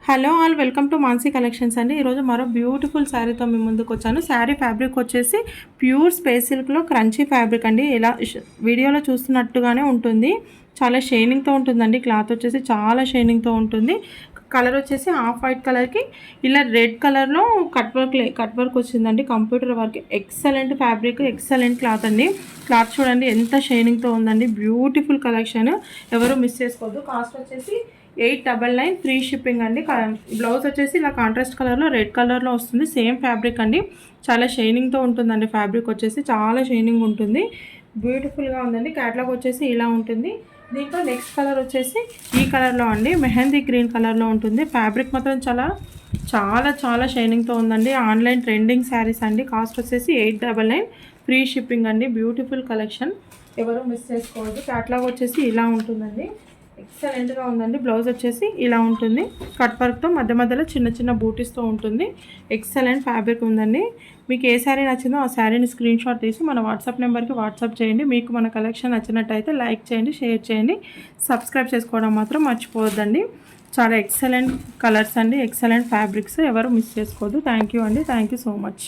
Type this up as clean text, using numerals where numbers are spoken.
Hello all welcome to Mansi collections అండి. ఈరోజు మరో బ్యూటిఫుల్ శారీతో మీ ముందుకు వచ్చాను. శారీ ఫ్యాబ్రిక్ వచ్చేసి ప్యూర్ స్పేస్ సిల్క్లో క్రంచీ ఫ్యాబ్రిక్ అండి. ఇలా వీడియోలో చూస్తున్నట్టుగానే ఉంటుంది. చాలా షైనింగ్తో ఉంటుందండి. క్లాత్ వచ్చేసి చాలా షైనింగ్తో ఉంటుంది. కలర్ వచ్చేసి ఆఫ్ వైట్ కలర్కి ఇలా రెడ్ కలర్లో కట్ వర్క్ వచ్చిందండి. Computer work excellent fabric, excellent cloth అండి. క్లాత్ చూడండి ఎంత షైనింగ్తో ఉందండి. బ్యూటిఫుల్ కలెక్షన్, ఎవరు మిస్ చేసుకోవద్దు. కాస్ట్ వచ్చేసి 899 ఫ్రీ షిప్పింగ్ అండి. బ్లౌజ్ వచ్చేసి ఇలా కాంట్రాస్ట్ కలర్లో రెడ్ కలర్లో వస్తుంది. సేమ్ ఫ్యాబ్రిక్ అండి. చాలా షైనింగ్తో ఉంటుందండి. ఫ్యాబ్రిక్ వచ్చేసి చాలా షైనింగ్ ఉంటుంది. బ్యూటిఫుల్గా ఉందండి. క్యాట్లాగ్ వచ్చేసి ఇలా ఉంటుంది. దీంట్లో నెక్స్ట్ కలర్ వచ్చేసి ఈ కలర్లో అండి, మెహందీ గ్రీన్ కలర్లో ఉంటుంది. ఫ్యాబ్రిక్ మాత్రం చాలా చాలా చాలా షైనింగ్తో ఉందండి. ఆన్లైన్ ట్రెండింగ్ శారీస్ అండి. కాస్ట్ వచ్చేసి 899 ఫ్రీ షిప్పింగ్ అండి. బ్యూటిఫుల్ కలెక్షన్, ఎవరు మిస్ చేసుకోవద్దు. క్యాట్లాగ్ వచ్చేసి ఇలా ఉంటుందండి. ఎక్సలెంట్గా ఉందండి. బ్లౌజ్ వచ్చేసి ఇలా ఉంటుంది. కట్ వర్క్తో మధ్య మధ్యలో చిన్న చిన్న బూటీస్తో ఉంటుంది. ఎక్సలెంట్ ఫ్యాబ్రిక్ ఉందండి. మీకు ఏ శారీ నచ్చిందో ఆ శారీని స్క్రీన్ షాట్ తీసి మన వాట్సాప్ నెంబర్కి వాట్సాప్ చేయండి. మీకు మన కలెక్షన్ నచ్చినట్టయితే లైక్ చేయండి, షేర్ చేయండి, సబ్స్క్రైబ్ చేసుకోవడం మాత్రం మర్చిపోవద్దండి. చాలా ఎక్సలెంట్ కలర్స్ అండి, ఎక్సలెంట్ ఫ్యాబ్రిక్స్, ఎవరు మిస్ చేసుకోవద్దు. థ్యాంక్ యూ అండి. Thank you so much.